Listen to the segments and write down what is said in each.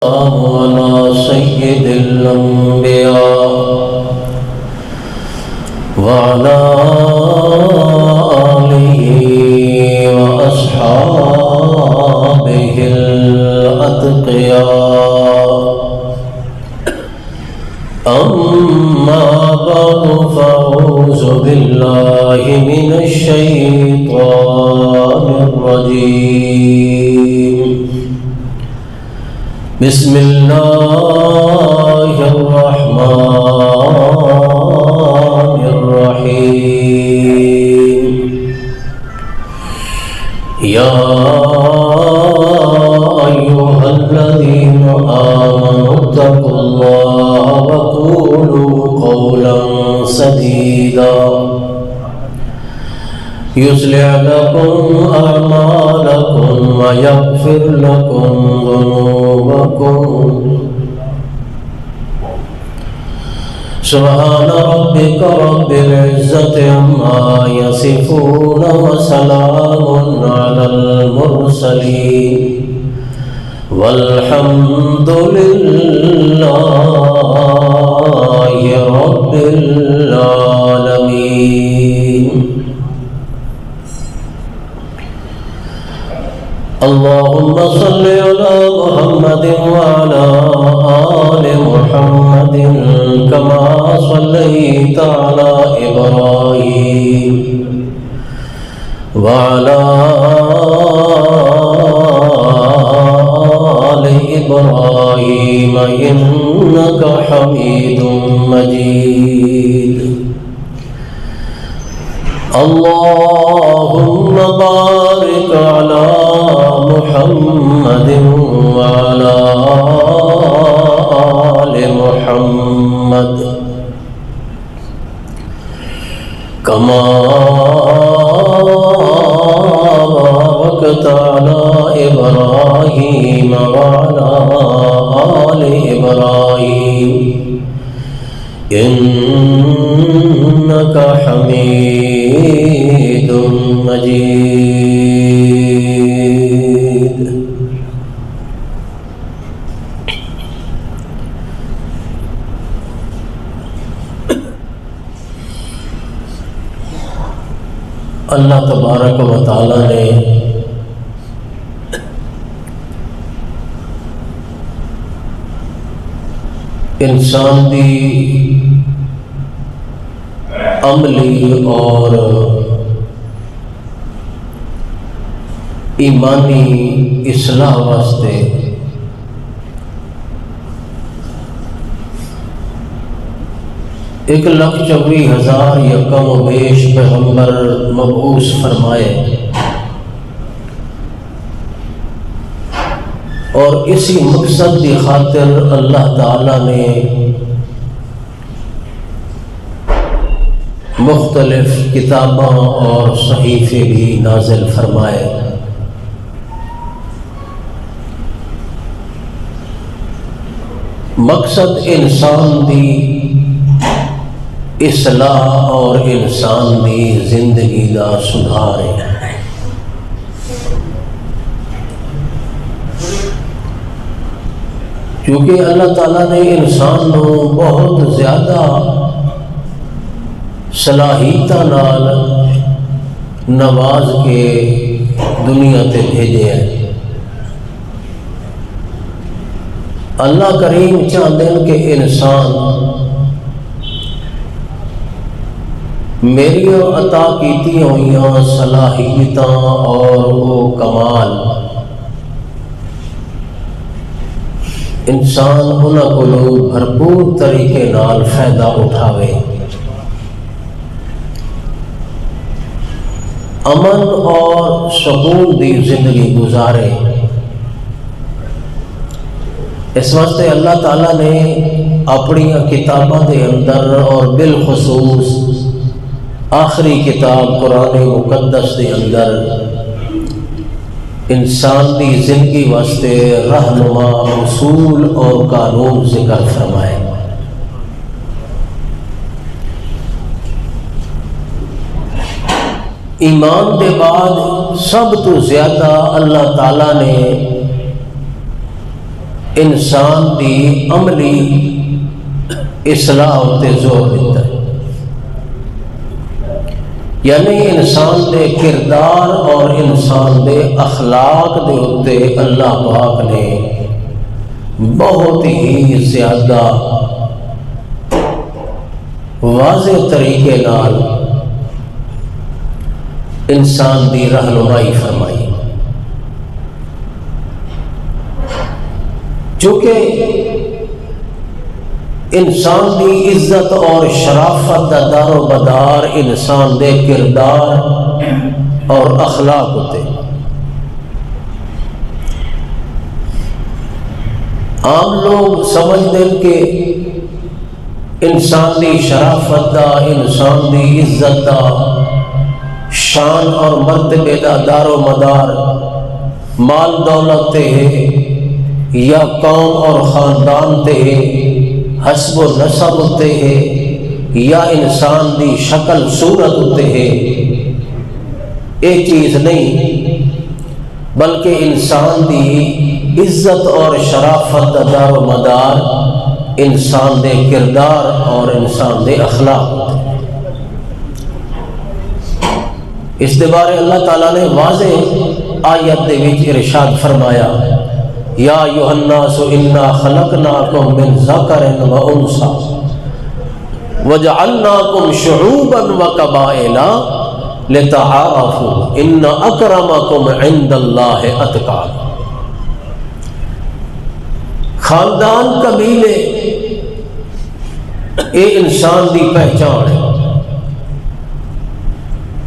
على سيد الأنبياء وعلى آله وأصحابه الأتقياء. أما بعد فأعوذ بالله من الشيطان الرجيم. بسم الله الرحمن الرحيم. يا أيها الذين آمنوا اتقوا الله وقولوا قولا سديدا يصلح لكم أعمالكم ويغفر لكم ذنوبكم. سبحان ربك رب العزة عما يصفون وسلام على المرسلين والحمد لله رب العالمين. اللهم صل على محمد وعلى آل محمد كما صليت على إبراهيم وعلى آل إبراهيم إنك حميد مجيد. اللهم بارك على محمد وعلى آل محمد كما باركت على إبراهيم وعلى آل إبراهيم إنك حميد مجيد. اللہ تبارک و تعالی نے انسان دی عملی اور ایمانی اصلاح واسطے ایک لاکھ 24,000 یا کم و بیش پیغمبر مبعوث فرمائے، اور اسی مقصد کی خاطر اللہ تعالی نے مختلف کتاباں اور صحیفے بھی نازل فرمائے۔ مقصد انسان دی اصلاح اور انسان دی زندگی دا سدھار ہے۔ کیونکہ اللہ تعالیٰ نے انسان کو بہت زیادہ صلاحیتاں نال نواز کے دنیا تے بھیجے ہیں۔ اللہ کریم چاہتے ہیں کہ انسان میری عطا کیتی ہوئیاں صلاحیتاں اور وہ کمال انسان انہاں کو بھرپور طریقے نال فائدہ اٹھاوے، امن اور سکون دی زندگی گزارے۔ اس واسطے اللہ تعالیٰ نے اپنی کتابوں کے اندر اور بالخصوص آخری کتاب قرآن مقدس کے اندر انسان کی زندگی واسطے رہنما اصول اور قانون ذکر فرمائے۔ ایمان کے بعد سب تو زیادہ اللہ تعالیٰ نے انسان دی عملی اصلاح تے زور دیتا ہے، یعنی انسان دے کردار اور انسان دے اخلاق دے اتے اللہ پاک نے بہت ہی زیادہ واضح طریقے نال انسان دی رہنمائی فرمائی۔ چونکہ انسان دی عزت اور شرافت دا دار و مدار انسان دے کردار اور اخلاق ہوتے۔ عام لوگ سمجھتے ہیں کہ انسان دی شرافت دا، انسان دی عزت دا، شان اور مرتبے دا دار و مدار مال دولت تے ہے یا قوم اور خاندان تے ہے، حسب و نسب تے ہے یا انسان دی شکل صورت تے ہے، ایک چیز نہیں، بلکہ انسان دی عزت اور شرافت دا دار و مدار انسان دے کردار اور انسان دے اخلاق ہوتے۔ اس دے بارے اللہ تعالیٰ نے واضح آیت دے وچ ارشاد فرمایا، یا ایھا الناس انا خلقناکم من ذکر و انثی وجعلناکم شعوبا وقبائل لتعارفوا ان اکرمکم عند اللہ اتقاکم۔ خاندان قبیلے یہ انسان دی پہچان ہے۔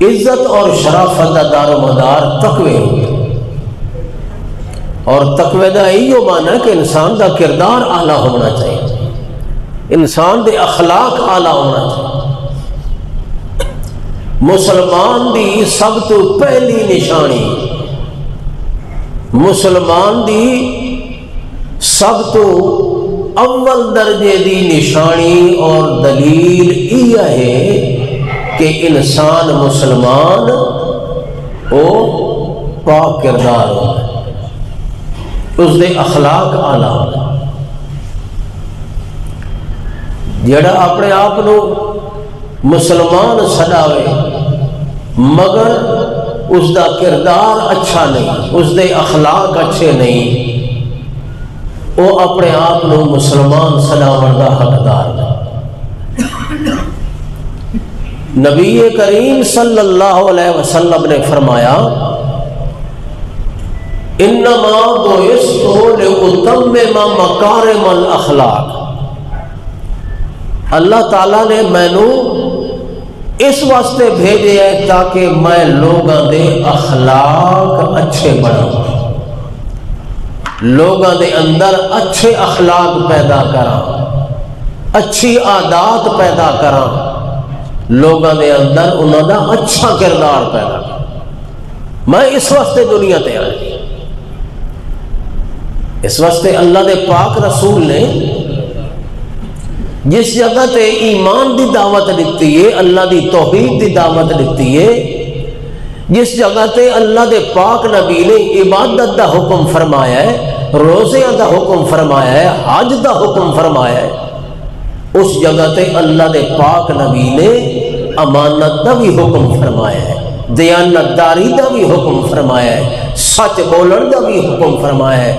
عزت اور شرافت کا دار و مدار تقوی اور تقوی دا یہ معنی ہے کہ انسان دا کردار اعلیٰ ہونا چاہیے، انسان دے اخلاق اعلیٰ ہونا چاہیے۔ مسلمان دی سب تو پہلی نشانی، مسلمان دی سب تو اول درجے دی نشانی اور دلیل یہ ہے کہ انسان مسلمان او پاک کردار ہو، اس دے اخلاق اعلیٰ ہو۔ جڑا اپنے آپ نو مسلمان سڈاوے مگر اس دا کردار اچھا نہیں، اس دے اخلاق اچھے نہیں، وہ اپنے آپ نو مسلمان سڈاون دا حقدار نہیں۔ نبی کریم صلی اللہ علیہ وسلم نے فرمایا، انما بعثت لأتمم مکارم الاخلاق، اللہ تعالیٰ نے مینوں اس واسطے بھیجے ہے تاکہ میں لوگاں دے اخلاق اچھے بناؤں، لوگاں دے اندر اچھے اخلاق پیدا کراں، اچھی عادات پیدا کراں، لوگاں دے اندر انہاں دا اچھا کردار پیدا کراں۔ میں اس واسطے دنیا تے آیا، اس واسطے اللہ دے پاک رسول نے جس جگہ تے ایمان دی دعوت دیتی ہے، اللہ دی توحید دی دعوت دیتی ہے، جس جگہ تے اللہ دے پاک نبی نے عبادت دا حکم فرمایا ہے، روزے دا حکم فرمایا ہے، حج دا حکم فرمایا ہے، اس جگہ تے اللہ دے پاک نبی نے امانت دا بھی حکم فرمایا ہے، دیانت داری دا بھی حکم فرمایا ہے، سچ بولن دا بھی حکم فرمایا ہے،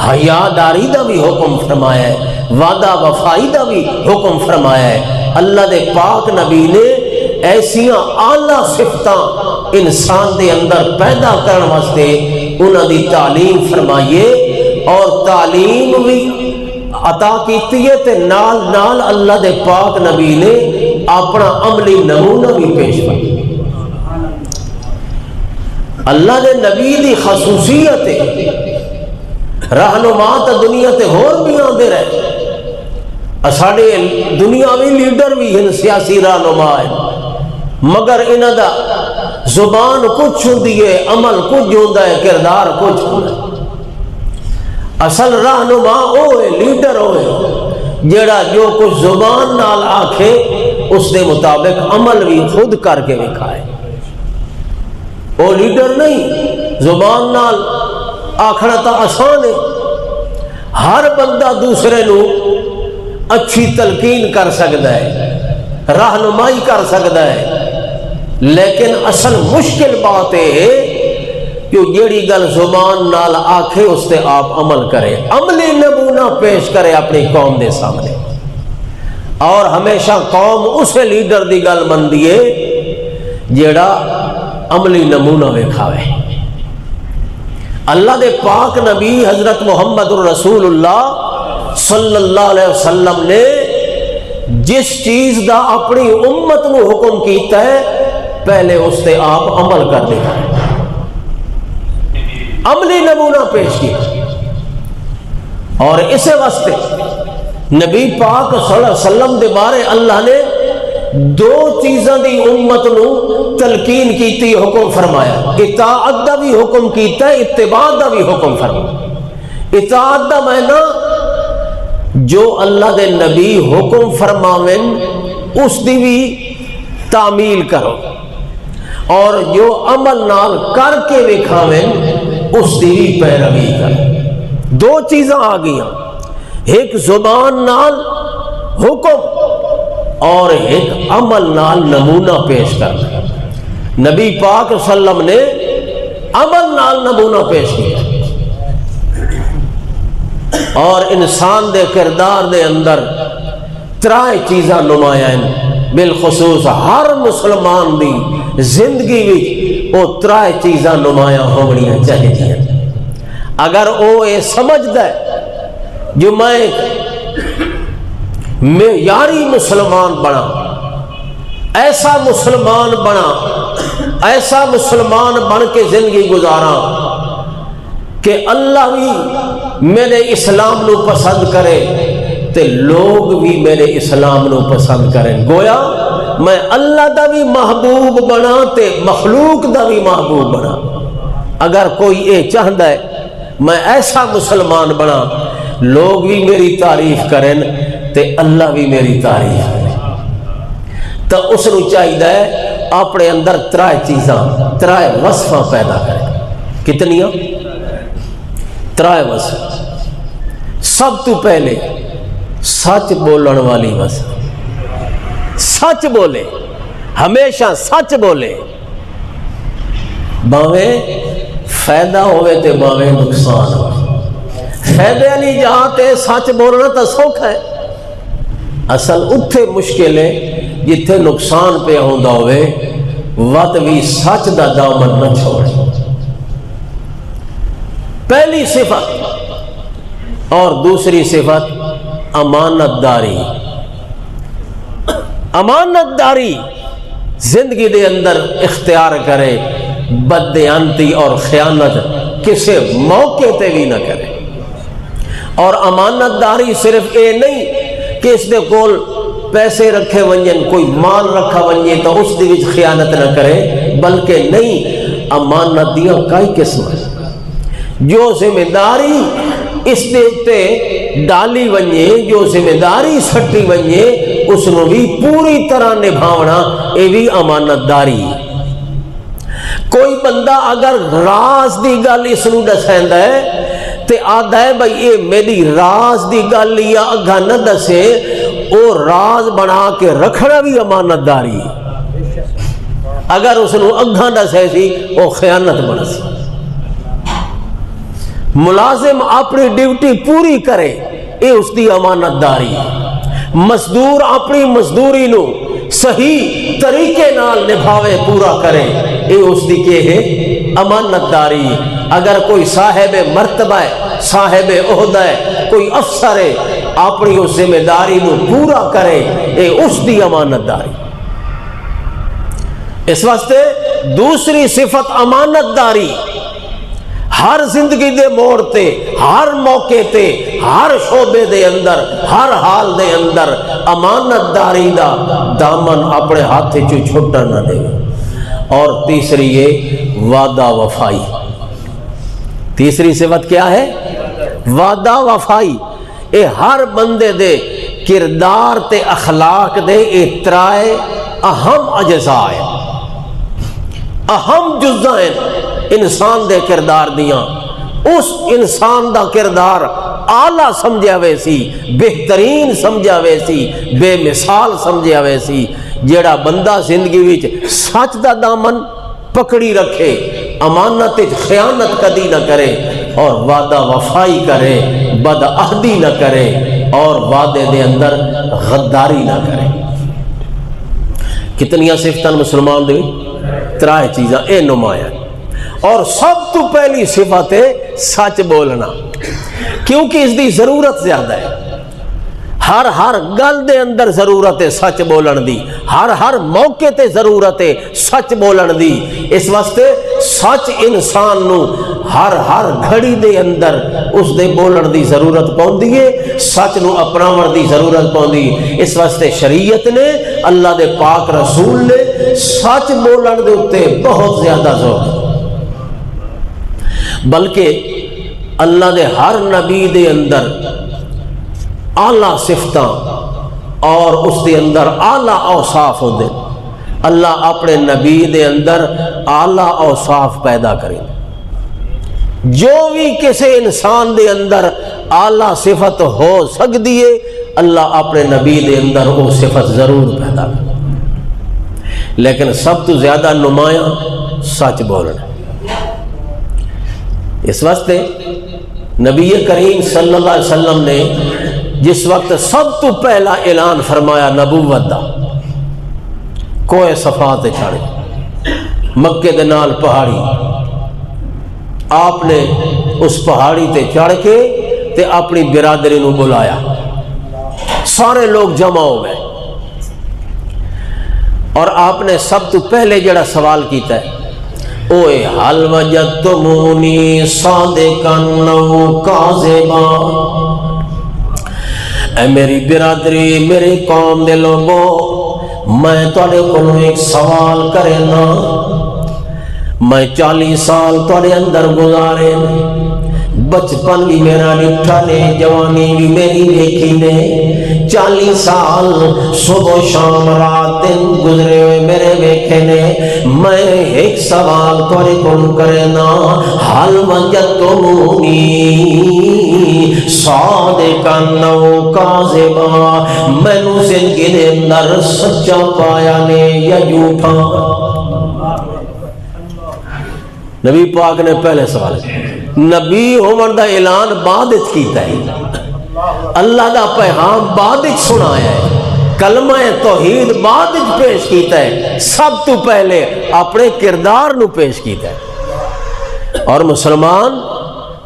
حیا داری دا بھی حکم فرمایا ہے، وعدہ وفائی دا بھی حکم فرمایا ہے۔ اللہ دے پاک نبی نے ایسیاں اعلیٰ صفتاں انسان دے اندر پیدا کرنے واسطے انہاں دی تعلیم فرمائیے، اور تعلیم بھی عطا کیتی ہے تے نال نال اللہ دے پاک نبی نے اپنا عملی نمونہ بھی پیش کیا۔ اللہ دے نبی دی خصوصیت رہنما تے دنیا تے ہور بھی آندے رہے، ساڈے دنیاوی لیڈر بھی ہیں، سیاسی رہنما ہیں، مگر انہاں دا زبان کچھ ہوندی ہے، عمل کچھ ہوندا ہے، کردار کچھ ہوندا ہے۔ اصل رہنما ہوئے، لیڈر ہوئے جڑا جو کچھ زبان نال آکھے اس دے مطابق عمل بھی خود کر کے دکھائے۔ وہ لیڈر نہیں، زبان نال آکھنا تا آسان ہے، ہر بندہ دوسرے نو اچھی تلقین کر سکتا ہے، رہنمائی کر سکتا ہے، لیکن اصل مشکل بات ہے کہ جیڑی گل زبان نال آکھے اس تے آپ عمل کرے، عملی نمونہ پیش کرے اپنی قوم دے سامنے۔ اور ہمیشہ قوم اسے لیڈر دی گل مندی ہے جیڑا عملی نمونہ وکھاوے۔ اللہ دے پاک نبی حضرت محمد الرسول اللہ صلی اللہ علیہ وسلم نے جس چیز دا اپنی امت نو حکم کیتا ہے پہلے اس تے آپ عمل کر دیتا ہے، عملی نمونہ پیش کیا۔ اور اسے واسطے نبی پاک صلی اللہ علیہ وسلم دے بارے اللہ نے دو چیزاں دی امت نو تلقین کیتی، حکم فرمایا۔ اطاعت دا بھی حکم کیتا ہے، اتباع دا بھی حکم فرمایا۔ اطاعت دا معنی جو اللہ دے نبی حکم فرماویں اس دی بھی تعمیل کرو، اور جو عمل نال کر کے وکھاویں اس دی بھی پیروی کرو۔ دو چیزاں آ گئیاں، ایک زبان نال حکم اور ایک عمل نال نمونہ پیش کرنا۔ نبی پاک صلی اللہ علیہ وسلم نے عمل نال نمونہ پیش کیا، اور انسان دے کردار دے اندر ترائے چیزاں نمایاں ہیں، بالخصوص ہر مسلمان دی زندگی وچ وہ ترائے چیزاں نمایاں ہونیاں چاہیے۔ اگر وہ یہ سمجھدا ہے جو میں یاری مسلمان بنا، ایسا مسلمان بنا، ایسا مسلمان بن کے زندگی گزارا کہ اللہ بھی میرے اسلام نو پسند کرے تے لوگ بھی میرے اسلام نو پسند کریں، گویا میں اللہ دا بھی محبوب بنا تے مخلوق دا بھی محبوب بنا۔ اگر کوئی یہ چاہتا ہے میں ایسا مسلمان بنا لوگ بھی میری تعریف کریں تے اللہ بھی میری تعریف کرے، تو اس نو چاہیے اپنے اندر ترائے چیزاں، ترائے وصفاں پیدا کرے۔ کتنیاں؟ ترائے وصف۔ سب تو پہلے سچ بولن والی وصف، سچ بولے، ہمیشہ سچ بولے، باویں فائدہ ہوئے تے باویں نقصان ہوئے۔ فائدے والی جہاں تے سچ بولنا تو سوکھا ہے، اصل اتھے مشکل ہے جتھے نقصان پہ ہوندا ہوئے، وقت بھی سچ دا دامن نہ چھوڑے۔ پہلی صفت اور دوسری صفت امانت داری۔ امانت داری زندگی دے اندر اختیار کرے، بددیانتی اور خیانت کسی موقع تے بھی نہ کرے۔ اور امانت داری صرف اے نہیں کہ اس دے کول پیسے رکھے ونجن، کوئی مال رکھا ونجے تو اس دے وچ خیانت نہ کرے، بلکہ نہیں، امانت دیاں کئی قسم ہے۔ جو ذمہ داری اس دے تے ڈالی ونجے، جو ذمہ داری سٹی ونجے، اس نو بھی پوری طرح نبھاونا، اے بھی امانت داری۔ کوئی بندہ اگر راز دی گل اس نو دسیندا ہے تے آدھا ہے بھائی یہ میری راز دی گل یا اگا نہ دسے، او راز بنا کے رکھنا بھی امانت داری۔ اگر اس نو اگا دسے سی او خیانت بن سی۔ ملازم اپنی ڈیوٹی پوری کرے، یہ اس دی امانت داری۔ مزدور اپنی مزدوری نو صحیح طریقے نال نبھاوے، پورا کرے، یہ اس دی کہ ہے امانت داری۔ اگر کوئی صاحب مرتبہ ہے، صاحب عہدہ ہے، کوئی افسر ہے، اپنی اس ذمہ داری نو پورا کرے، یہ اس دی امانت داری۔ اس واسطے دوسری صفت امانت داری، ہر زندگی دے موڑ تے، ہر موقع تے، ہر شعبے دے اندر، ہر حال دے اندر امانت داری دا دامن اپنے ہاتھ چو چھٹا نہ دے۔ اور تیسری یہ وعدہ وفائی۔ تیسری صفت کیا ہے؟ وعدہ وفائی۔ اے ہر بندے دے کردار تے اخلاق دے اترائے اہم اجزاء ہیں، اہم جزاں ہیں انسان دے کردار دیاں۔ اس انسان دا کردار آلہ سمجھا ہوئے سی، بہترین سمجھا ہوئے سی، بے مثال سمجھا ہوئے سی۔ جیڑا بندہ زندگی وچ سچ دا دامن پکڑی رکھے، امانت خیانت کدی نہ کرے، اور وعدہ وفائی کرے، بد عہدی نہ کرے، اور وعدے دے اندر غداری نہ کرے۔ کتنیاں صفتاں مسلمان دے ترائے چیزاں اے نمایاں، اور سب تو پہلی صفت ہے سچ بولنا، کیونکہ اس دی ضرورت زیادہ ہے۔ ہر گل دے اندر ضرورت ہے سچ بولن دی، ہر موقع تے ضرورت ہے سچ بولن دی۔ اس واسطے سچ انسان نو ہر گھڑی دے اندر اس دے بولن دی ضرورت پوندی ہے، سچ نو اپناون دی ضرورت پوندی۔ اس واسطے شریعت نے، اللہ دے پاک رسول نے سچ بولن دے اتے بہت زیادہ زور دیا، بلکہ اللہ دے ہر نبی دے اندر اعلیٰ صفتاں اور اس دے اندر اعلیٰ اوصاف ہوندے۔ اللہ اپنے نبی دے اندر اعلیٰ اوصاف پیدا کرے۔ جو بھی کسی انسان دے اندر اعلیٰ صفت ہو سکتی ہے، اللہ اپنے نبی دے اندر وہ صفت ضرور پیدا کرے۔ لیکن سب تو زیادہ نمایاں سچ بولنا۔ اس واسطے نبی کریم صلی اللہ علیہ وسلم نے جس وقت سب تو پہلا اعلان فرمایا نبوت دا، کوہ صفا تے چڑھ مکے دے نال پہاڑی، آپ نے اس پہاڑی تے چڑھ کے تے اپنی برادری نو بلایا، سارے لوگ جمع ہو گئے، اور آپ نے سب تو پہلے جڑا سوال کیتا ہے، اوے حل وجدتمونی صادقا او کاذبا، اے میری برادری، میری قوم دے لوگوں، میں تواڈے کولوں ایک سوال کرنا۔ میں 40 سال تواڈے اندر گزارے، بچپن بھی میرا ڈٹھا نے، جوانی بھی میری دیکھی نے، 40 سال صبح شام رات دن گزرے ہوئے میرے ویکھے نے۔ میں ایک سوال تواڈے کول کرنا، حل وجدتمونی صادقا او کاذبا، مینوں زندگی دے اندر سچا پایا نے یا جھوٹا؟ نبی پاک نے پہلے سوال کیا، نبی ہون دا اعلان بعد وچ کیتا ہے، اللہ دا پیغام بعد وچ سنایا ہے، کلمہ توحید بعد وچ پیش کیتا ہے، سب تو پہلے اپنے کردار نو پیش کیتا ہے۔ اور مسلمان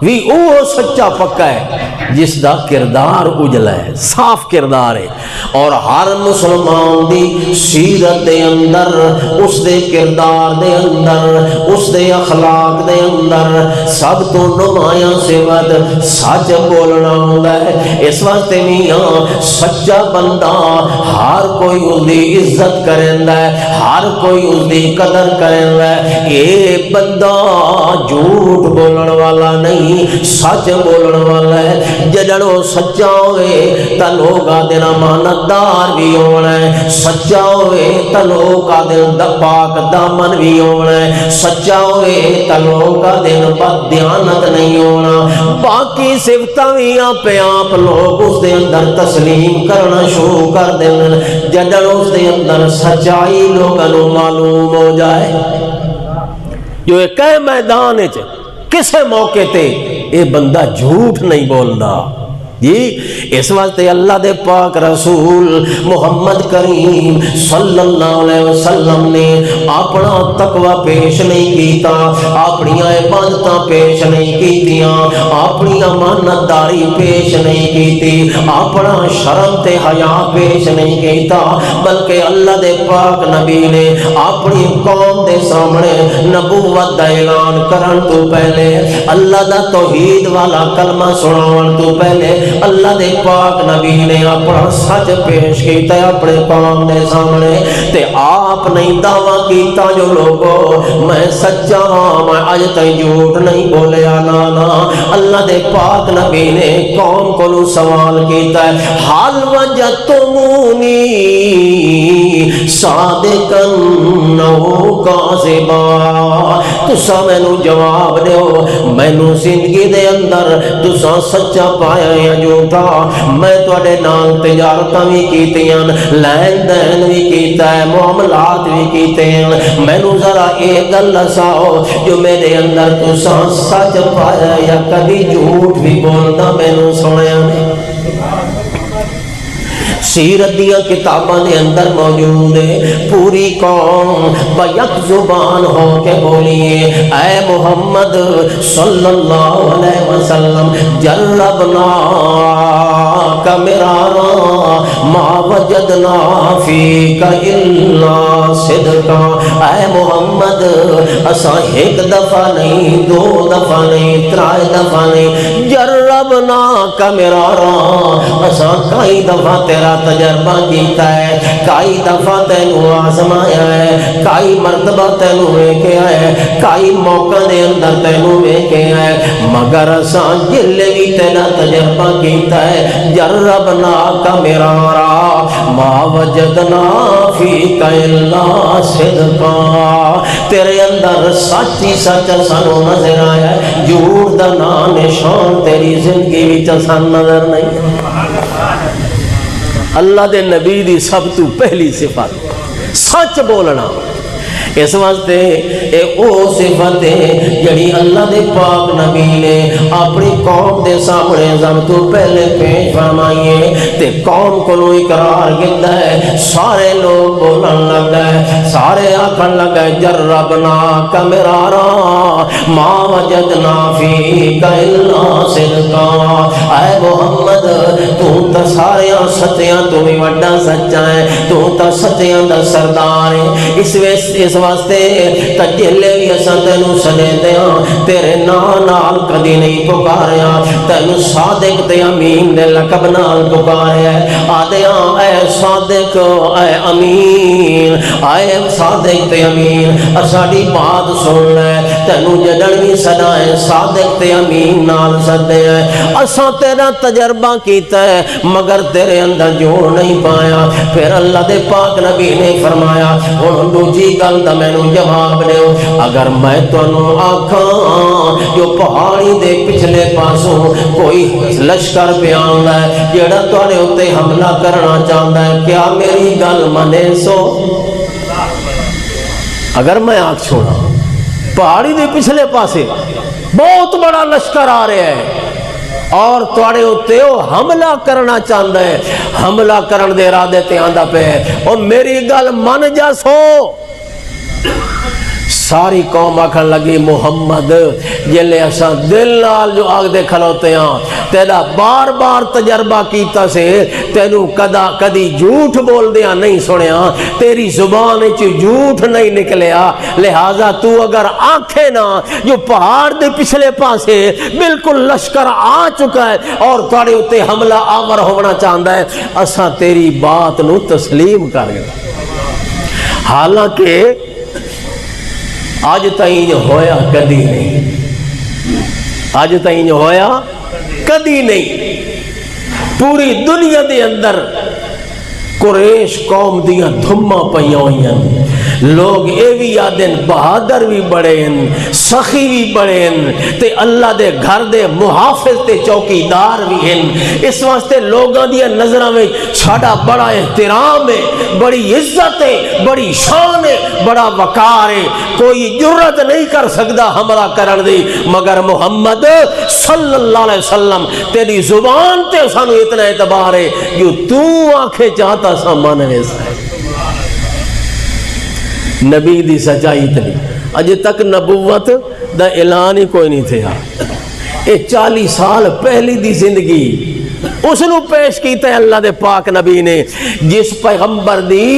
بھی وہ سچا پکا ہے جس دا کردار اجلا ہے، صاف کردار ہے، اور ہر مسلمان دی سیرت دے اندر، اس دے کردار دے اندر، اس دے اخلاق دے اندر سب تو نمایاں صفت سچ بولنا ہوندا ہے۔ اس واسطے میاں سچا بندہ ہر کوئی اس دی عزت کریندا ہے، ہر کوئی اس دی قدر کریندا ہے۔ اے بندہ جھوٹ بولن والا نہیں، سچ بولن والا ہے۔ جدوں وہ سچا ہوئے تا لوگ آدھے امانتدار بھی ہونا ہے، سچا ہوئے تا لوگ آدھے پاک دامن بھی ہونا ہے، سچا ہوئے تا لوگ آدھے بد دیانت نہیں ہونا۔ باقی صفتاں بھی آپ آپ لوگ اس دے اندر تسلیم کرنا شروع کر دیں جدوں اس دے اندر سچائی لوگوں معلوم ہو جائے۔ جو ایک میدان ہے کسے موقع تے اے بندہ جھوٹ نہیں بولنا جی۔ اس واسطے اللہ دے پاک رسول محمد کریم صلی اللہ علیہ وسلم نے اپنا تقوی پیش نہیں کیتا، اپنی عبادتاں پیش نہیں کیتیاں، اپنی امانتداری پیش نہیں کیتی، اپنا شرم تے حیا پیش نہیں کیتا، بلکہ اللہ دے پاک نبی نے اپنی قوم دے سامنے نبوت دا اعلان کرن تو پہلے، اللہ دا توحید والا کلمہ سناون تو پہلے اللہ دے پاک نبی نے اپنا سچ پیش کیتا ہے اپنے قوم دے سامنے تے آپ نہیں دعویٰ کیتا جو لوگو میں سچا ہاں میں اج تائیں جھوٹ نہیں بولیا نا اللہ دے پاک نبی نے قوم کو سوال کیتا ہے حال وجدتمونی صادقاً او کاذبا تسا مینوں جواب دیو مینوں زندگی دے اندر تسا سچا پایا یا جھوٹا میں تواڈے نال تجارتاں وی کیتیاں لین دین وی کیتا ہے معاملات بھی کیتے ہیں مینوں ذرا ایک گل دساؤ جو میرے اندر تسا سچ پایا یا کبھی جھوٹ بھی بولدا مینوں سنیا نہیں سیرت دیا کتاباں دے اندر موجود ہے پوری قوم بیک زبان ہو کے بولیے اے محمد صلی اللہ علیہ وسلم جربنا کا مرارا ما وجدنا فیک الا صدقا اے محمد اساں ایک دفعہ نہیں دو دفعہ نہیں ترائے دفعہ نہیں جربنا کا مرارا اساں کئی دفعہ تیرا تجربہ کیتا ہے کئی دفعہ تینوں آزمایا ہے کئی مرتبہ تینوں ویکھیا ہے کئی موقع دے اندر تینوں ویکھیا ہے مگر اساں جلے بھی تیرا تجربہ کیتا ہے جربنا کا مرارا ما وجدنا فیک الا صدقا تیرے اندر سچی سچ سانو نظر آیا ہے جھوٹ دا نام نشان تیری زندگی وچ سان نظر نہیں اللہ دے نبی دی سب تو پہلی صفت سچ بولنا اس واسطے اے او صفت ہے جڑی اللہ دے پاک نبی نے اپنی قوم دے سامنے سب تو پہلے پیش فرمائیے تے قوم کو اقرار کیتا ہے سارے لوگ بولن لگا ہے سارے آکھن لگا ہے جربنا کا مرارا ما وجدنا فیک الا صدقا اے محمد تو تا سارے سچیاں تو بھی وڈا سچا ہے تو تا سچیاں دا سردار ہے اس واسطے تجلے بھی اساں تینوں سنے دیاں تیرے نال کدی نہیں پکاریا تینوں صادق تے امین دے لقب نال پکاریا آدیاں اے صادق اے امین اے صادق تے امین ساڈی بات سن لے تینوں جدن بھی سدائے صادق تے امین نال سدے اساں تیرا تجربہ کیتا ہے مگر تیرے اندر جوڑ نہیں پایا پھر اللہ دے پاک نبی نے فرمایا ہن دوجی گل دا مینوں جواب دیو اگر میں تانوں آکھاں جو پہاڑی دے پچھلے پاسوں کوئی لشکر پہ آندا ہے جڑا تواڈے اوتے حملہ کرنا چاہندا ہے کیا میری گل منے سو اگر میں آکھ چھوڑا پہاڑی دے پچھلے پاسے بہت بڑا لشکر آ رہا ہے اور تواڈے اوتے او حملہ کرنا چاہندا ہے حملہ کرن دے ارادے تے آندا پے او میری گل من جا سو ساری قوم آکھن لگی محمد جلے اساں دل نال جو آگ دے کھلوتے ہاں تیرا بار بار تجربہ کیتا سے تینوں کدی جھوٹ بول دیا نہیں سنیا تیری زبان وچ جھوٹ نہیں نکلیا لہذا تو اگر آنکھیں نا جو پہاڑ دے پچھلے پاسے بالکل لشکر آ چکا ہے اور تھوڑے اتے حملہ آور ہونا چاہتا ہے اساں تیری بات نو تسلیم کر گئے حالانکہ آج تائیں ہویا کدی نہیں آج تائیں ہویا کدی نہیں پوری دنیا دے اندر قریش قوم دیاں دھما پئیاں ہوئیاں لوگ اے بھی یادن بہادر بھی بڑے ہیں سخی بھی بڑے ہیں تے اللہ دے گھر دے محافظ تے چوکیدار بھی ہیں اس واسطے لوگاں دیا نظرہ میں چھاڑا بڑا احترام ہے بڑی عزت ہے بڑی شان ہے بڑا وقار ہے کوئی جرت نہیں کر سکتا حملہ کرن دی مگر محمد صلی اللہ علیہ وسلم تیری زبان تے سانو اتنا اعتبار ہے جو تو آنکھیں چاہتا سامان ویسا ہے نبی دی سچائی اتنی اج تک نبوت دا اعلان ہی کوئی نہیں تھا یہ 40 سال پہلی دی زندگی اس نو پیش کیتا ہے اللہ دے پاک نبی نے، جس پیغمبر دی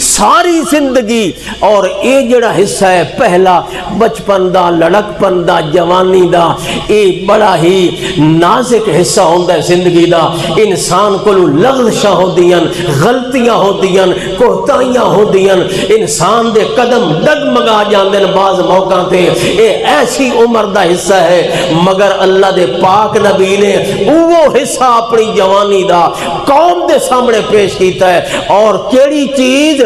ساری زندگی اور اے جڑا حصہ ہے پہلا بچپن دا، لڑکپن دا، جوانی دا، اے بڑا ہی نازک حصہ ہوندا ہے زندگی دا۔ انسان کو لغزشاں ہوندیاں، غلطیاں ہوندیاں، کوتاہیاں ہوندیاں، انسان دے قدم ڈگمگا جاندے بعض موقع تے، اے ایسی عمر دا حصہ ہے، مگر اللہ دے پاک نبی نے وہ حصہ اپنی جوانی دا قوم دے سامنے پیش کیتا ہے۔ اور کیڑی چیز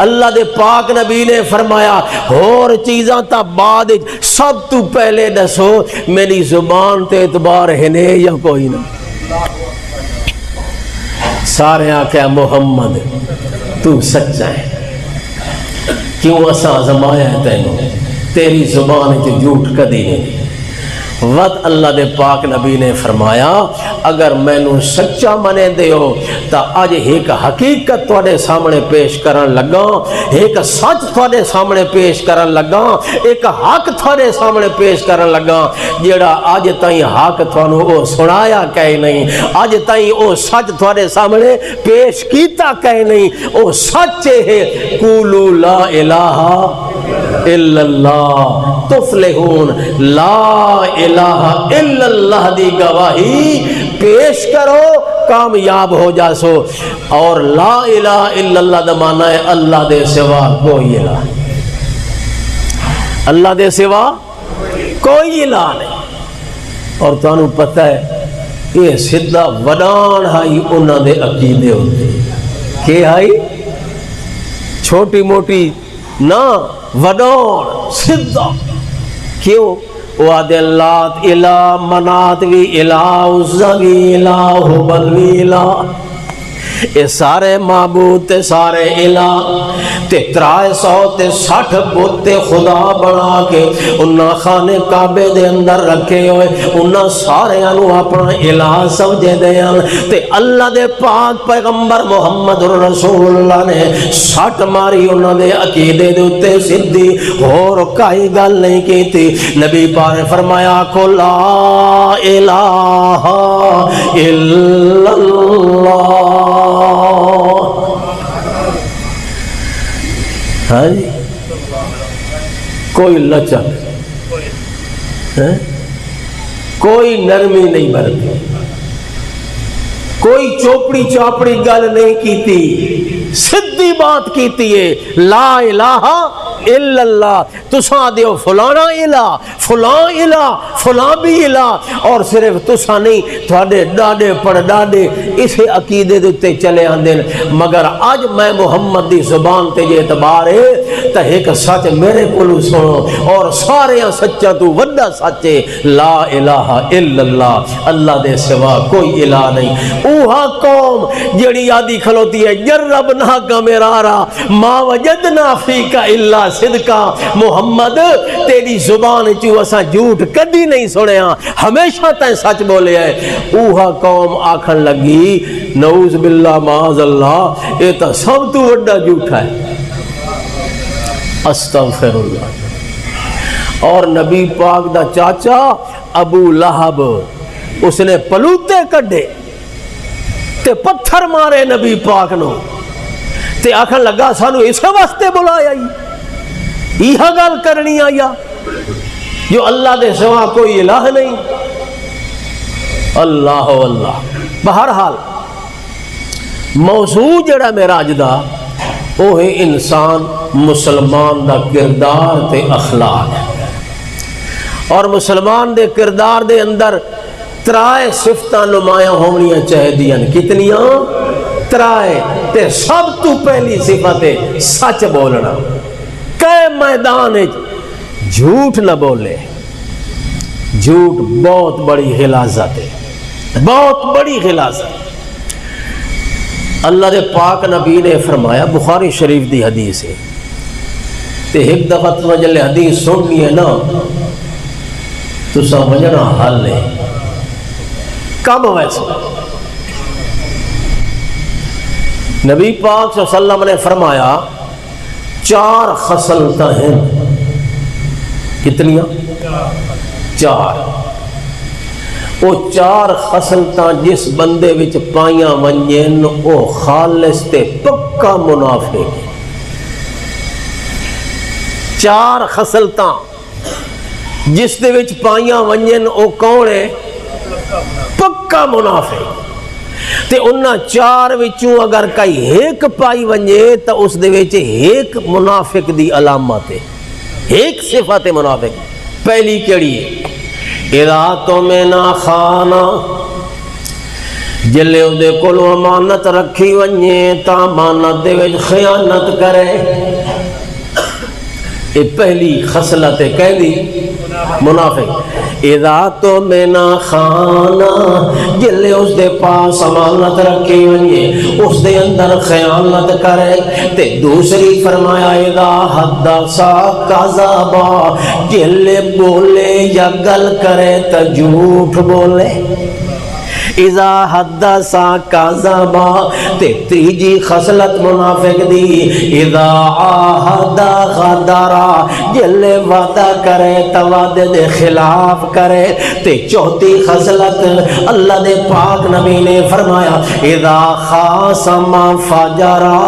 اللہ دے پاک نبی نے فرمایا اور چیزاں تا بعد سب تو پہلے دسو میری زبان تے اعتبار ہے نے یا کوئی نہ؟ سارے آکھیا محمد تو سچا ہے، کیوں اساں آزمایا ہے تینوں، تیری زبان تے جھوٹ کدی نہیں۔ وقت اللہ دے پاک نبی نے فرمایا اگر مینوں سچا منے دیو تا اج ایک حقیقت تواڈے سامنے پیش کرن لگا، ایک سچ تواڈے سامنے پیش کرن لگا، ایک حق تواڈے سامنے پیش کرن لگا جیڑا اج تائیں حق تانوں او سنایا کہ نہیں، اج تائیں او سچ تواڈے سامنے پیش کیتا کہ نہیں، او سچ ہے قولوا لا الہ الا اللہ تفلحون، لا الہ الا اللہ دی گواہی پیش کرو کامیاب ہو جاسو۔ اور لا الہ الا اللہ دا معنی ہے اللہ دے سوا کوئی الہ، اللہ دے سوا کوئی الہ نہیں۔ اور تانوں پتہ ہے یہ سدھا وڈان ہائی انہاں دے عقیدے ہوتے کہ ہائی چھوٹی موٹی نہ وڈان سدھا، کیوں؟ وعد اللہ الہ، منات بھی الہ، عزہ بھی الہ، حبل بھی الہ، اے سارے معبود تے سارے الہ تے 360 بت خدا بنا کے انہاں خانے کعبے دے اندر رکھے ہوئے، انہاں سارے انہوں اپنا الہ سمجھے دیاں تے اللہ دے پاک پیغمبر محمد رسول اللہ نے سٹ ماری انہاں دے عقیدے دے اتے سدھی، اور کئی گل نہیں کی تھی۔ نبی پاک نے فرمایا کو لا الہ الا اللہ۔ ہاں جی، کوئی لچک، کوئی نرمی نہیں برتی، کوئی چوپڑی چاپڑی گل نہیں کیتی، سدھی بات کیتی ہے لا الہ الا اللہ۔ تساں دیو فلانا الہ، فلان الہ، فلان بھی الہ، اور صرف تساں نہیں تھوڑے ڈاڈے پڑ ڈاڈے اسے عقیدے دیتے چلے آندے، مگر آج میں محمد دی زبان تے یہ اعتبار ہے تا ایک سچ میرے کولو سنو، اور سارے سچا تو وڈا سچے لا الہ الا اللہ، اللہ دے سوا کوئی الہ نہیں۔ اوہا قوم جڑی آدھی کھلوتی ہے جربنا کا مرارا ما وجدنا فیکا الا صدقا، محمد تیری زبان چو اساں جھوٹ کدی نہیں سنیا، ہمیشہ تیں سچ بولے ہے۔ اوہا قوم آکھن لگی نعوذ باللہ معاذ اللہ اے تا سب تو وڈا جھوٹا ہے، استغفر اللہ۔ اور نبی پاک دا چاچا ابو لہب اس نے پلوتے کڈے تے پتھر مارے نبی پاک نو تے آکھن لگا سانو اس واسطے بلایا یہ گل کرنی آیا جو اللہ دے سوا کوئی الہ نہیں۔ اللہ اللہ۔ بہرحال موضوع جڑا معراج دا وہ ہے انسان مسلمان دا کردار تے اخلاق، اور مسلمان دے کردار دے اندر ترائے صفتاں نمایاں ہونیاں چاہیے۔ کتنیاں؟ ترائے۔ تے سب تو پہلی صفت ہے سچ بولنا، کئے میدان جھوٹ نہ بولے۔ جھوٹ بہت بڑی غلاظت ہے، بہت بڑی غلاظت۔ اللہ دے پاک نبی نے فرمایا، بخاری شریف دی حدیث ہے، تے ایک دفعہ تو جلے حدیث سننی ہے نا تو سمجھنا حل ہے کب ویسے۔ نبی پاک صلی اللہ علیہ وسلم نے فرمایا 4 خصلتیں ہیں۔ کتنیاں؟ 4۔ وہ چار خصلتاں جس بندے وچ پائیاں ونجن او خالص تے پکا منافق. چار خصلتاں جس دے وچ پائیاں ونجن او کون ہے؟ پکا منافق. تے انہاں چار وچوں اگر کئی ایک پائی ونجے تو اس دے وچ ایک منافق دی علامت ہے، ایک صفت منافق. پہلی کیڑی ہے؟ اذا تمنا خانا، جلے دے کولو امانت رکھی ونجے تا امانت دے وچ خیانت کرے. یہ پہلی خصلت ہے کہندی منافق. اذا تمنا خانا، جلے اس دے پاس امانت رکھی ونجے اس دے اندر خیانت کرے. تے دوسری فرمایا اذا حدثا کذبا، جلے بولے یا گل کرے تو جھوٹ بولے. اذا حدثا کذبا. تے تیجی خصلت منافق دی اذا عاہد غدرا، جلے وعدہ کرے تو وعدے دے خلاف کرے. تے چوتھی خصلت اللہ دے پاک نبی نے فرمایا اذا خاصم فجرا،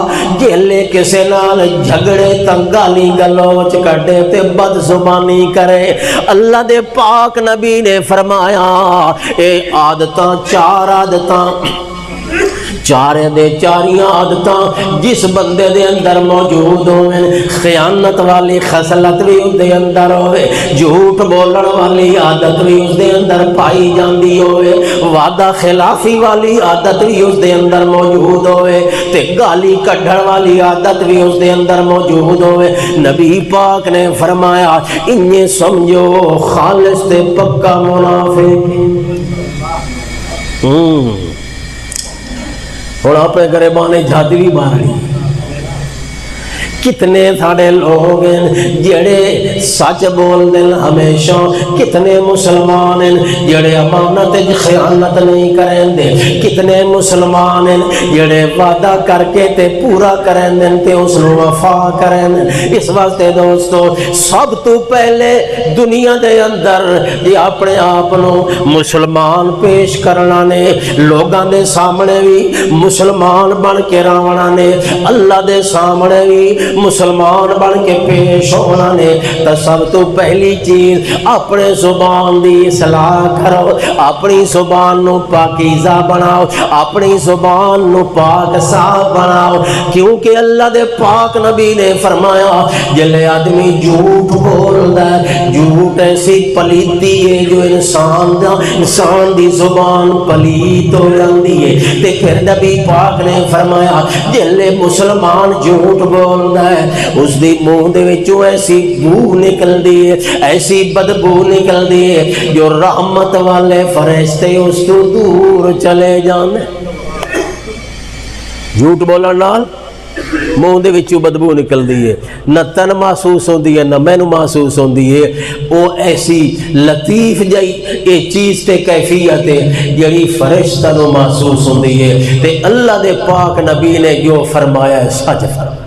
جلے کسے نال جھگڑے تا گالی گلوچ کڈے تے بد زبانی کرے. اللہ دے پاک نبی نے فرمایا اے عادتاں چار عادتاں، چارے دے چاریاں عادتاں جس بندے دے اندر موجود ہوئے، خیانت والی خصلت بھی اس دے اندر ہوئے، جھوٹ بولن والی عادت بھی اس دے اندر پائی جاندی ہوئے، وعدہ خلافی والی عادت بھی اس دے اندر موجود ہوئے، تے گالی کڈھن والی عادت بھی اس دے اندر موجود ہوئے. نبی پاک نے فرمایا انہیں سمجھو خالص تے پکا منافق. اور اپنے گریبانے جھاتی بھی مارنی. کتنے ساڑے لوگ ہیں جڑے سچ بول دیں ہمیشہ، کتنے مسلمان ہیں جڑے امانت خیانت نہیں کریں دے، کتنے مسلمان ہیں جڑے وعدہ کر کے تے پورا کریں دیں تے اس نو وفا کریں دیں. اس واسطے دوستو سب تو پہلے دنیا دے اندر یہ اپنے آپ نو مسلمان پیش کرنا نے، لوگاں دے سامنے بھی مسلمان بن کے راونا نے، اللہ دے سامنے بھی مسلمان بن کے پیش ہونا نے. تو سب تو پہلی چیز اپنے زبان دی اصلاح کرو، اپنی زبان نو پاکیزہ بناؤ، اپنی زبان نو پاک صاف بناؤ. کیونکہ اللہ دے پاک نبی نے فرمایا جلے آدمی جھوٹ بولدا ہے، جھوٹ ایسی پلیتی ہے جو انسان دی زبان پلیت ہو جاندی ہے. تے پھر نبی پاک نے فرمایا جلے مسلمان جھوٹ بولدا اس دی منہ دے وچوں ایسی بو نکلدی ہے، ایسی بدبو نکلدی ہے جو رحمت والے فرشتے اس تو دور چلے جاندے. جھوٹ بولن نال منہ دے وچوں بدبو نکلدی ہے، نہ تن محسوس ہوندی ہے نہ مینوں محسوس ہوندی ہے. او ایسی لطیف جئی اے چیز تے کیفیت ہے جڑی فرشتہ نو محسوس ہوندی ہے. تے اللہ دے پاک نبی نے جو فرمایا ہے سچ فرمایا.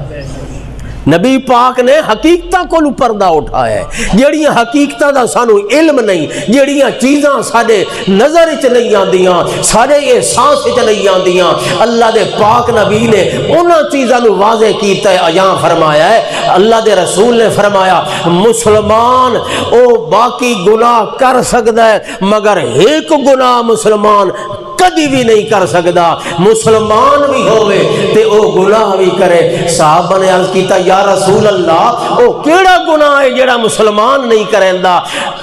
نبی پاک نے حقیقتہ کو پردہ اٹھایا ہے، جڑیاں حقیقتہ دا سانو علم نہیں، جڑیاں چیزاں سارے نظر چ نہیں آندیاں، سارے احساس چ نہیں آندیاں، اللہ دے پاک نبی نے انہاں چیزاں نو واضح کیتا ہے، عیاں فرمایا ہے. اللہ دے رسول نے فرمایا مسلمان او باقی گناہ کر سکتا ہے مگر ایک گناہ مسلمان کدی بھی نہیں کر سکتا. مسلمان بھی ہوئے تے او گناہ بھی کرے. صحابہ نے عرض کیتا یا رسول اللہ او کیڑا گناہ ہے جڑا مسلمان نہیں کریندا؟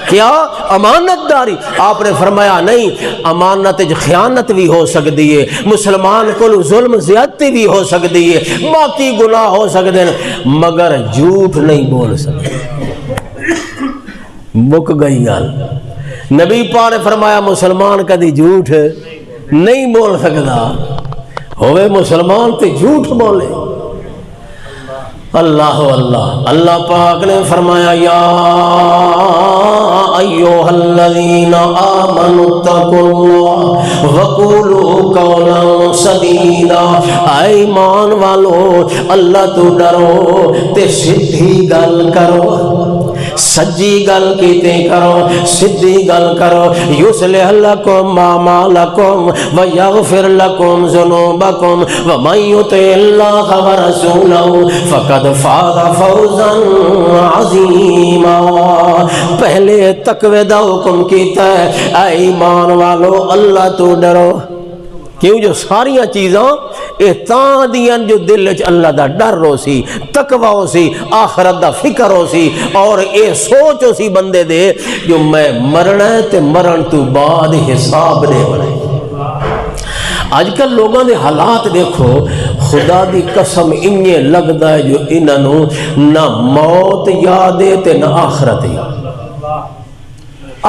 کیا امانت داری؟ آپ نے فرمایا نہیں، امانت خیانت بھی ہو سکتی ہے، مسلمان کو ظلم زیادتی بھی ہو سکتی ہے، باقی گناہ ہو سکتے ہیں مگر جھوٹ نہیں بول سکتے. مک گئی گل. نبی پاک نے فرمایا مسلمان کدی جھوٹ نہیں بول سکتا، ہوئے مسلمان تے جھوٹ بولے. اللہ اللہ اللہ پاک نے فرمایا یا ایھا الذین آمنوا اتقوا اللہ وقولوا قولا سدیدا. اے ایمان والو اللہ تو ڈرو تے سیدھی گل کرو. سجی گل کیتے کرو، سدھی گل کرو، یصلح لکم اعمالکم ویغفر لکم ذنوبکم ومن یطع اللہ ورسولہ فقد فاز فوزا عظیما۔ پہلے تقوی دا حکم کیتا ہے، اے ایمان والو اللہ تو ڈرو، کیوں جو ساریاں چیزاں احتاں دیاں جو دل وچ اللہ دا ڈر ہو سی، تقوی ہو سی، آخرت دا فکر ہو سی، اور اے سوچ ہو سی بندے دے جو میں مرنا ہے تے مرن تو بعد حساب دے بنے۔ آج کل لوگاں دے حالات دیکھو، خدا دی قسم انہیں لگدا ہے جو انہوں نہ موت یاد ہے تے نہ آخرت یاد،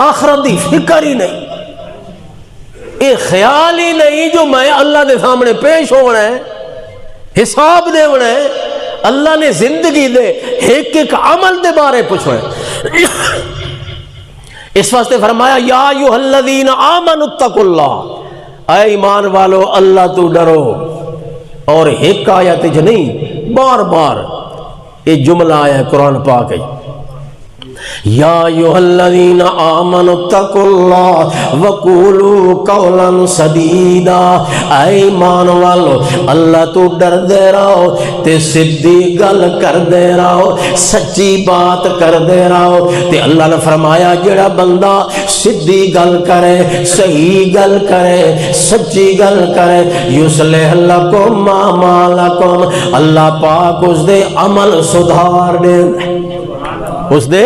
آخرت دی فکر ہی نہیں، یہ خیال ہی نہیں جو میں اللہ دے سامنے پیش ہونا ہے، حساب دے ہونا ہے، اللہ نے زندگی دے ایک ایک عمل دے بارے پوچھنا ہے۔ اس واسطے فرمایا یا ایھا الذین آمنوا اتقوا اللہ، اے ایمان والو اللہ تو ڈرو۔ اور ایک آیت جو نہیں، بار بار یہ جملہ آیا ہے قرآن پاک ہے، یا ایھا الذین آمنوا اتقوا اللہ وقولوا قولا سدیدا، اے ایمان والو اللہ تو ڈر دے رہو تے سدھی گل کر دے رہو، سچی بات کر دے رہو۔ تے اللہ نے فرمایا جڑا بندہ سدھی گل کرے، صحیح گل کرے، سچی گل کرے، یصلح لکم اعمالکم، اللہ پاک اس دے عمل سدھار دے، اس دے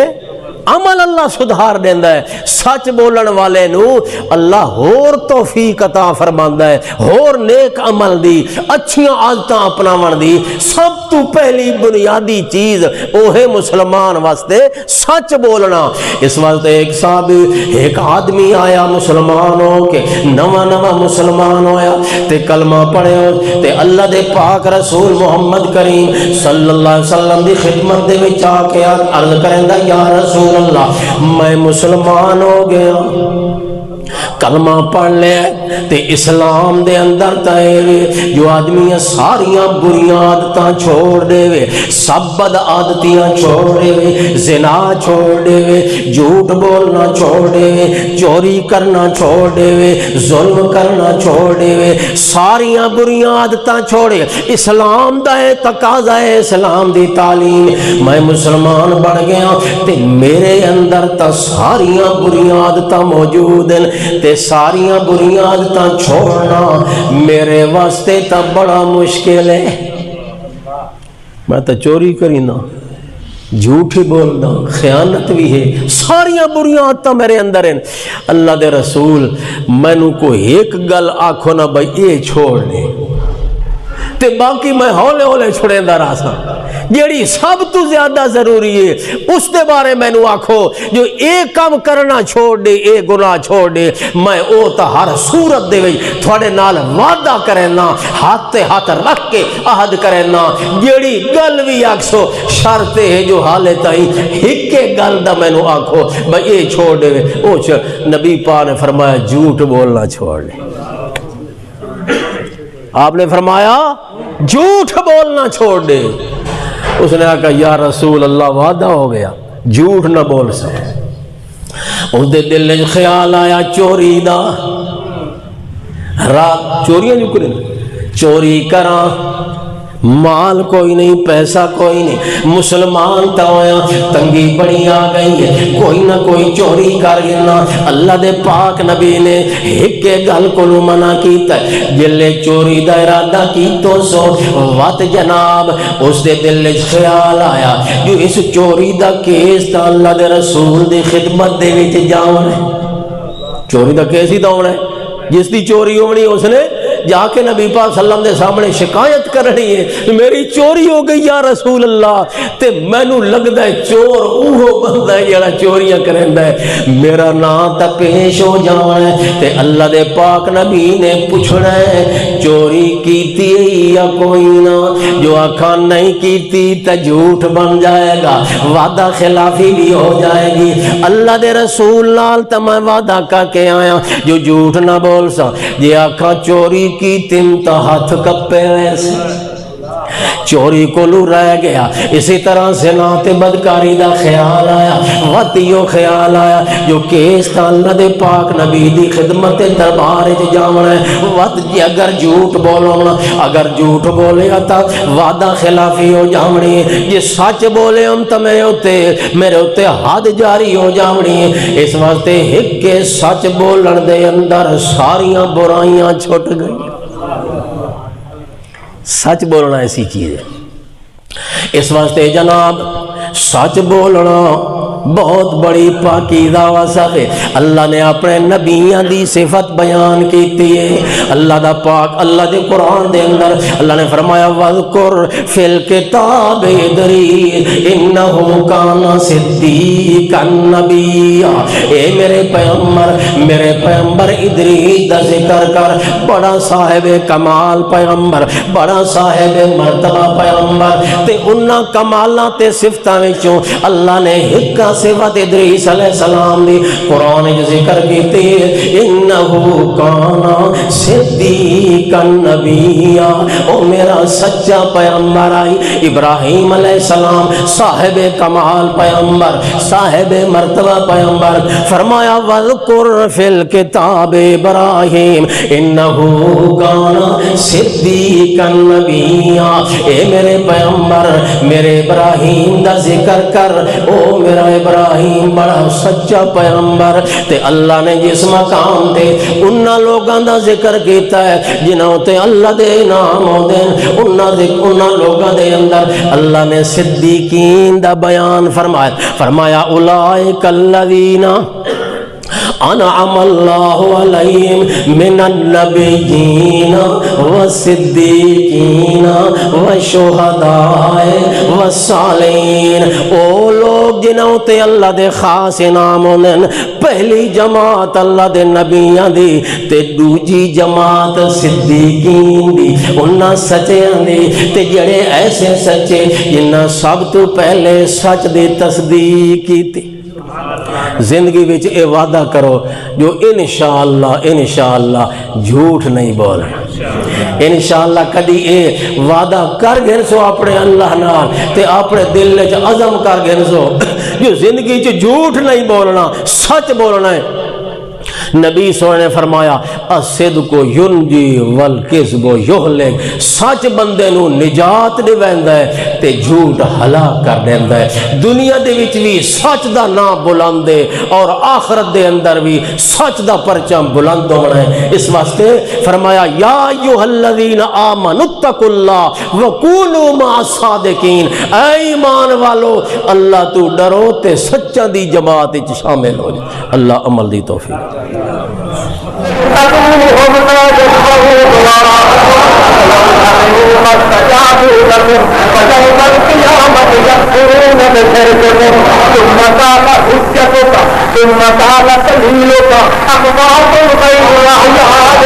عمل اللہ سدھار دیندا ہے۔ سچ بولن والے نو اللہ ہور توفیق عطا فرماندا ہے، ہور نیک عمل دی، اچھیاں عادتاں اپناون دی۔ سب تو پہلی بنیادی چیز وہ ہے مسلمان واسطے سچ بولنا۔ اس واسطے ایک صاحب ایک آدمی آیا مسلمان ہو کے، نواں نواں مسلمان ہویا تے کلمہ پڑھیا تے اللہ دے پاک رسول محمد کریم صلی اللہ علیہ وسلم دی خدمت دے وچ آ کے عرض کریندا یا رسول اللہ میں مسلمان ہو گیا، کلمہ پڑھ لیا تے اسلام دے اندر تے جو آدمی ساریاں بریاں عادتاں چھوڑ دے وے، سب بد عادتیاں چھوڑ دے وے، زنا چھوڑ دے وے، جھوٹ بولنا چھوڑ دے وے، چوری کرنا چھوڑ دے وے، ظلم کرنا چھوڑ دے وے، ساریاں بریاں عادتاں چھوڑے، اسلام دا تقاضا ہے، اسلام دی تعلیم، میں مسلمان بن گیا تے میرے اندر تا ساریاں بریاں عادتاں موجود ہیں تے ساریاں بریاں عادتاں چھوڑنا میرے واسطے تا بڑا مشکل ہے۔ میں تا چوری کرینا، جھوٹ ہی بولنا، خیانت بھی ہے، ساریاں بریاں عادتاں میرے اندر ہیں۔ اللہ دے رسول مینوں کو ایک گل آکھو نا بھائی یہ چھوڑ لے تے باقی میں ہولے ہولے چھڑے دا راسا، جیڑی سب تو زیادہ ضروری ہے اس دے بارے میں نو آکھو، جو ایک کام کرنا چھوڑ دے، ایک گناہ چھوڑ دے، میں او تا ہر صورت دے وئی تھوڑے نال وعدہ کرینا، ہاتھ تے ہاتھ رکھ کے عہد کرینا، جیڑی گل بھی آکسو شرط ہے جو حالے تائیں ایک گل دا میں نو آکھو بھئی اے چھوڑ دے وے، او نبی پاک نے فرمایا جھوٹ بولنا چھوڑ دے۔ آپ نے فرمایا جھوٹ بولنا چھوڑ دے۔ اس نے کہا یا رسول اللہ وعدہ ہو گیا جھوٹ نہ بول سکے۔ اس دے دل میں خیال آیا چوری دا، رات چوریاں جو کریں، چوری کراں، مال کوئی نہیں، پیسہ کوئی نہیں، مسلمان تا ہویا، تنگی بڑی آ گئی ہے، کوئی نہ کوئی چوری کر گنا۔ اللہ دے پاک نبی نے ایک گل کو منع کیتا ہے، جلے چوری دا ارادہ کی تو سو وات جناب اس دے دل میں خیال آیا جو اس چوری دا کیس تا اللہ دے رسول دی خدمت دے وچ جاونا ہے۔ چوری دا کیس ہی ہونا ہے، جس دی چوری ہونی اس نے جا کے نبی پاک صلی اللہ علیہ وسلم دے سامنے شکایت کرنی ہے، میری چوری ہو گئی یا رسول اللہ، تے مینوں لگدا ہے چور اوہ بندہ ہے جڑا چوریاں کریندا ہے، میرا نام تا پیش ہو جانا ہے۔ تے اللہ دے پاک نبی نے پوچھنا ہے چوری کیتی یا کوئی نہ، جو آکھاں نہیں کیتی تے جھوٹ بن جائے گا، وعدہ خلافی بھی ہو جائے گی۔ اللہ دے رسول نال تے میں وعدہ کر کے آیا جو جھوٹ نہ بول سا، جے آکھاں چوری کی تم تا ہاتھ کپے ویسے، چوری کولو رہ گیا، اسی طرح زنا تے بدکاری دا خیال آیا، وطیو خیال آیا جو کیس تا اللہ دے پاک نبی دی خدمت دربار وچ جاونا ہے، وط جی اگر جھوٹ بولنا، اگر جھوٹ بولے تا وعدہ خلافی ہو جاونی ہے، جی سچ بولے ہم تو میرے اتے حد جاری ہو جاونی ہے۔ اس واسطے ایک کے سچ بولن دے اندر ساریاں برائیاں چھٹ گئی۔ سچ بولنا ایسی چیز ہے، اس واسطے جناب سچ بولنا بہت بڑی پاکیزہ وصف ہے۔ اللہ نے اپنے نبیوں دی صفت بیان کیتی ہے، اللہ دا پاک اللہ دے قرآن دے اندر اللہ نے فرمایا وَذْكُرْ فِي الْكِتَابِ إِدْرِيسَ إِنَّهُ كَانَ صِدِّيقًا نَبِيًّا۔ اے میرے پیغمبر ادریس دا ذکر کر، بڑا صاحب کمال پیغمبر، بڑا صاحب مرتبہ پیغمبر، تے انہاں کمالاں تے صفتاں وچوں اللہ نے ایک صفت ادریس علیہ السلام دی قرآن ذکر کیتی ہے، انہو کانا صدیقا نبیا، او میرا سچا پیغمبر آئی ابراہیم علیہ السلام، صاحب کمال پیغمبر، صاحب مرتبہ پیغمبر، فرمایا وَذْكُرْ فِي الْكِتَابِ ابراہیم انہو کانا صدیقا نبیا۔ اے میرے پیغمبر میرے ابراہیم دا ذکر کر، او میرا ابراہیم بڑا سچا پیغمبر۔ تے اللہ نے جس مقام تے انہاں لوگاں دا ذکر کیتا ہے جنہاں تے اللہ دے نام ہوندے انہاں لوگاں دے اندر اللہ نے صدیقین دا بیان فرمایا اولئک الذین انعم اللہ علیہم من النبیین والصدیقین والشہداء والصالحین۔ او لوگ جنہوں تے اللہ دے خاص انعام ہوندن، پہلی جماعت اللہ دے نبیاں دی تے دوجی جماعت صدیقین دی، انہاں سچیاں دی، تے جڑے ایسے سچے جنہاں سب تو پہلے سچ دی تصدیق کیتی۔ زندگی وچ اے وعدہ کرو جو انشاءاللہ جھوٹ نہیں بولنا، انشاءاللہ کدی اے وعدہ کر گھنسو اپنے اللہ نال تے اپنے دل وچ عزم کر گھنسو جو زندگی چ جھوٹ نہیں بولنا، سچ بولنا ہے۔ نبی سونے نے فرمایا الصدق ینجی والکذب یہلک، سچ بندے نو نجات دیویندا ہے تے جھوٹ ہلاک کر دیندا ہے۔ دنیا دے وچ بھی سچ دا نام بلند ہے اور آخرت دے اندر بھی سچ دا پرچم بلند ہونا ہے۔ اس واسطے فرمایا یا ایھا الذین آمنوا اتقوا اللہ وکونوا مع الصادقین، اے ایمان والو اللہ تو ڈرو تے سچاں دی جماعت وچ شامل ہو جاؤ۔ اللہ عمل دی توفیق۔ ثم قال سبيلك أقوات غير أعياد